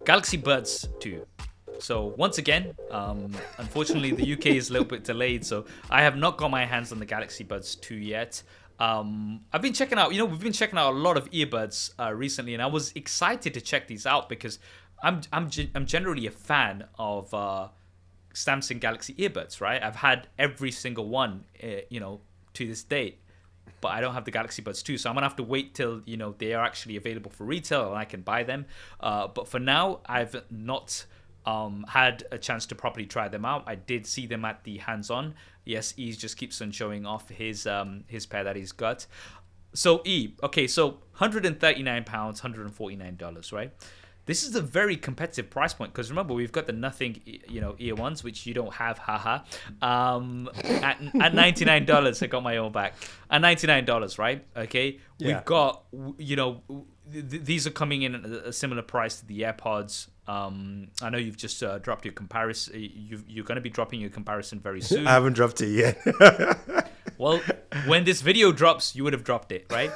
Galaxy Buds 2. So once again, unfortunately the UK is a little bit delayed, so I have not got my hands on the Galaxy Buds 2 yet. I've been checking out, we've been checking out a lot of earbuds recently, and I was excited to check these out because I'm generally a fan of Samsung Galaxy earbuds, right? I've had every single one, to this date, but I don't have the Galaxy Buds 2, so I'm gonna have to wait till they are actually available for retail and I can buy them. But for now, I've not had a chance to properly try them out. I did see them at the hands-on. Yes, E just keeps on showing off his pair that he's got. So okay, so £139, $149, right? This is a very competitive price point because remember we've got the nothing, ear ones which you don't have, haha. At $99, I got my own back. At $99, right? Okay, Yeah. we've got these are coming in at a similar price to the AirPods. I know you've just dropped your comparison. You're going to be dropping your comparison very soon. I haven't dropped it yet. Well, when this video drops, you would have dropped it, right?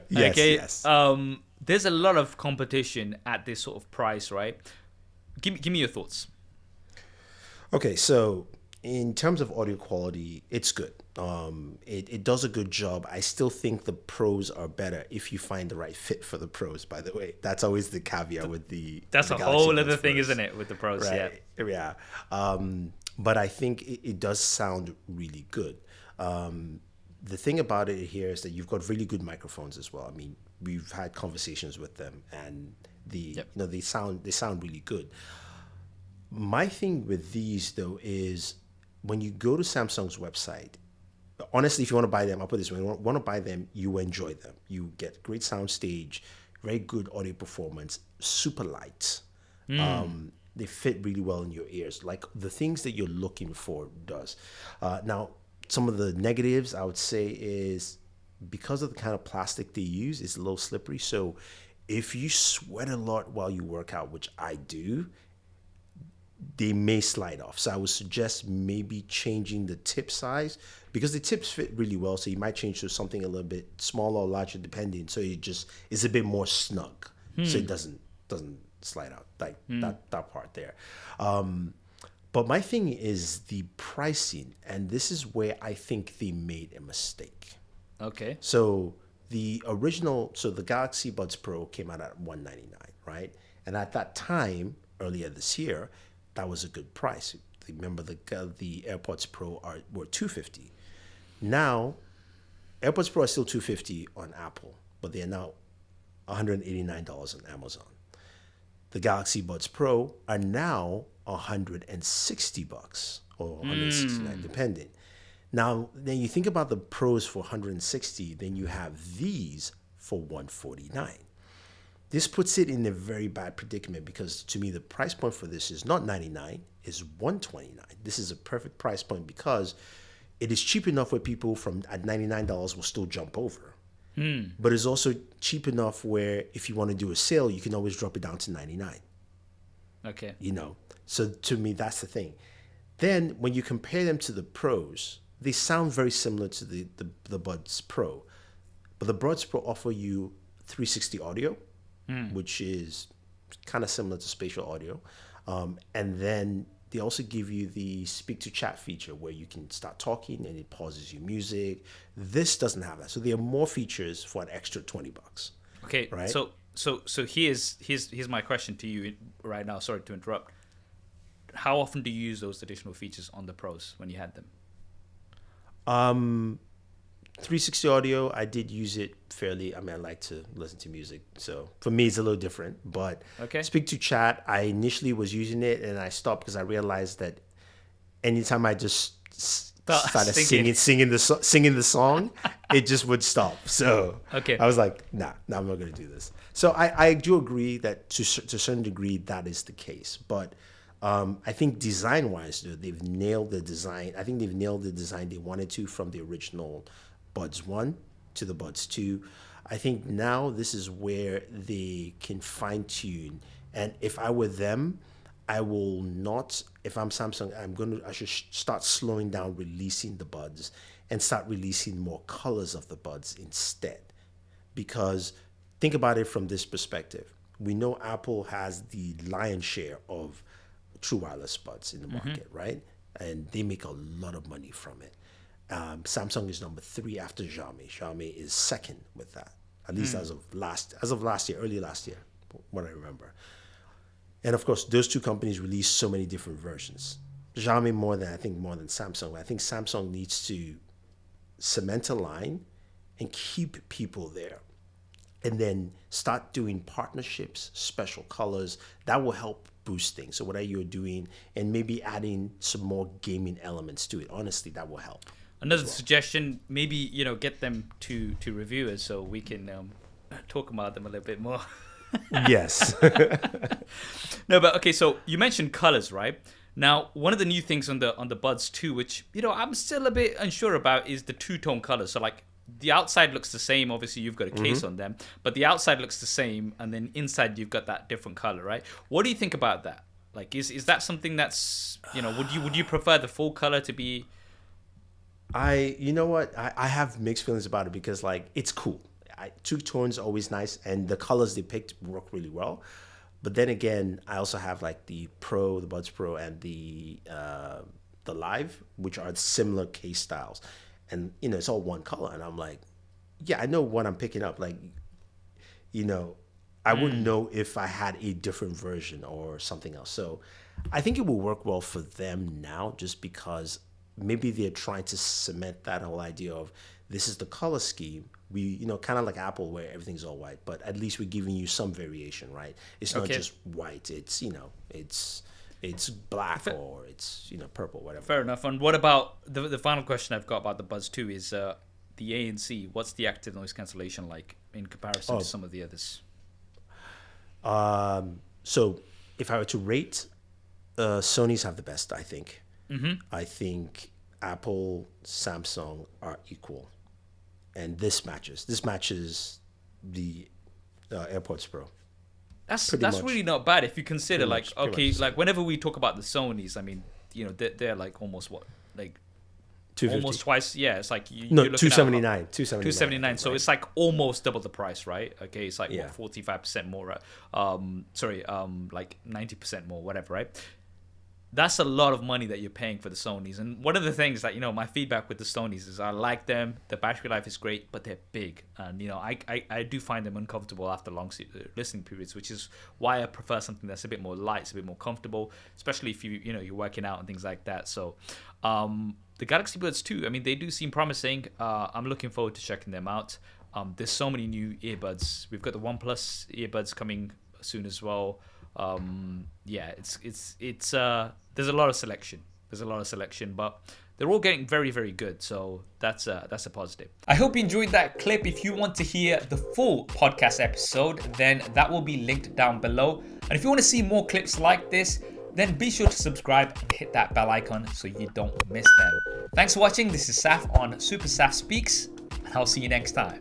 Yes, Okay. yes. There's a lot of competition at this sort of price, right? Give me your thoughts. Okay, so in terms of audio quality, it's good. It does a good job. I still think the pros are better if you find the right fit for the pros, by the way. That's always the caveat with the That's the a Galaxy whole Buds other thing, Pros. isn't it, with the pros? Right. Yeah. But I think it does sound really good. The thing about it here is that you've got really good microphones as well. I mean, we've had conversations with them, and they sound really good. My thing with these though is when you go to Samsung's website, honestly, if you want to buy them, I'll put it this way: you want to buy them, you enjoy them. You get great sound stage, very good audio performance, super light. They fit really well in your ears, like the things that you're looking for does. Now, some of the negatives I would say is because of the kind of plastic they use, it's a little slippery. So if you sweat a lot while you work out, which I do, they may slide off. So I would suggest maybe changing the tip size because the tips fit really well. So you might change to something a little bit smaller or larger depending. So it's a bit more snug. So it doesn't slide out like that part there. But my thing is the pricing, and this is where I think they made a mistake. Okay. So the Galaxy Buds Pro came out at $199, right? And at that time, earlier this year, that was a good price. Remember the AirPods Pro were $250. Now, AirPods Pro are still $250 on Apple, but they are now $189 on Amazon. The Galaxy Buds Pro are now $160 or $169, depending. Now, then you think about the Pros for $160, then you have these for $149. This puts it in a very bad predicament because to me, the price point for this is not $99, is $129. This is a perfect price point because it is cheap enough where people at $99 will still jump over. But it's also cheap enough where if you want to do a sale, you can always drop it down to $99. Okay. So to me, that's the thing. Then when you compare them to the Pros, they sound very similar to the Buds Pro. But the Buds Pro offer you 360 audio, which is kind of similar to spatial audio. And then they also give you the speak to chat feature where you can start talking and it pauses your music. This doesn't have that. So there are more features for an extra $20. Okay. Right? So here's my question to you right now. Sorry to interrupt. How often do you use those additional features on the Pros when you had them? 360 audio, I did use it fairly. I mean, I like to listen to music. So for me, it's a little different. But Okay. speak to chat, I initially was using it and I stopped because I realized that anytime I just started singing the song, it just would stop. So Okay. I was like, nah, I'm not going to do this. So I do agree that to a certain degree, that is the case. But I think design-wise, they've nailed the design. I think they've nailed the design they wanted to from the original Buds 1 to the Buds 2. I think now this is where they can fine-tune. And if I were them, I will not, if I'm Samsung, I should start slowing down releasing the Buds and start releasing more colors of the Buds instead. Because think about it from this perspective. we know Apple has the lion's share of true wireless buds in the market, right? And they make a lot of money from it. Samsung is number 3 after Xiaomi. Xiaomi is second with that, at least as of last year, early last year, what I remember. And of course, those two companies release so many different versions. Xiaomi more than Samsung. I think Samsung needs to cement a line and keep people there, and then start doing partnerships, special colors that will help boost things. So whatever you're doing, and maybe adding some more gaming elements to it. Honestly, that will help. Another suggestion, maybe get them to review us so we can talk about them a little bit more. Yes. No, but okay. So you mentioned colors, right? Now, one of the new things on the Buds 2, which I'm still a bit unsure about, is the two-tone colors. So like the outside looks the same. Obviously, you've got a case on them, but the outside looks the same, and then inside you've got that different color, right? What do you think about that? Like, is that something that's would you prefer the full color to be? You know what? I have mixed feelings about it because like it's cool. Two tones are always nice, and the colors they picked work really well. But then again, I also have like the Buds Pro, and the Live, which are similar case styles, and it's all one color, and I'm like, yeah, I know what I'm picking up. Like, I wouldn't know if I had a different version or something else. So I think it will work well for them now, just because maybe they're trying to cement that whole idea of this is the color scheme. We, kind of like Apple where everything's all white, but at least we're giving you some variation, right? It's not just white. It's, it's black or it's, purple, whatever. Fair enough. And what about the final question I've got about the Buds 2 is the ANC. What's the active noise cancellation like in comparison to some of the others? So if I were to rate, Sony's have the best, I think. I think Apple, Samsung are equal. And this matches the AirPods Pro. That's really not bad if you consider whenever we talk about the Sonys, I mean, they're like almost almost twice. Yeah, it's like you're looking $279. $279. So it's like almost double the price, right? Okay, it's like 45% more. Like 90% more, whatever, right? That's a lot of money that you're paying for the Sonys. And one of the things that, my feedback with the Sonys is I like them. The battery life is great, but they're big. And, I do find them uncomfortable after long listening periods, which is why I prefer something that's a bit more light, it's a bit more comfortable, especially if you're working out and things like that. So the Galaxy Buds 2, I mean, they do seem promising. I'm looking forward to checking them out. There's so many new earbuds. We've got the OnePlus earbuds coming soon as well. There's a lot of selection, but they're all getting very, very good. So that's a positive. I hope you enjoyed that clip. If you want to hear the full podcast episode, then that will be linked down below. And if you want to see more clips like this, then be sure to subscribe and hit that bell icon so you don't miss them. Thanks for watching. This is Saf on SuperSaf Speaks, and I'll see you next time.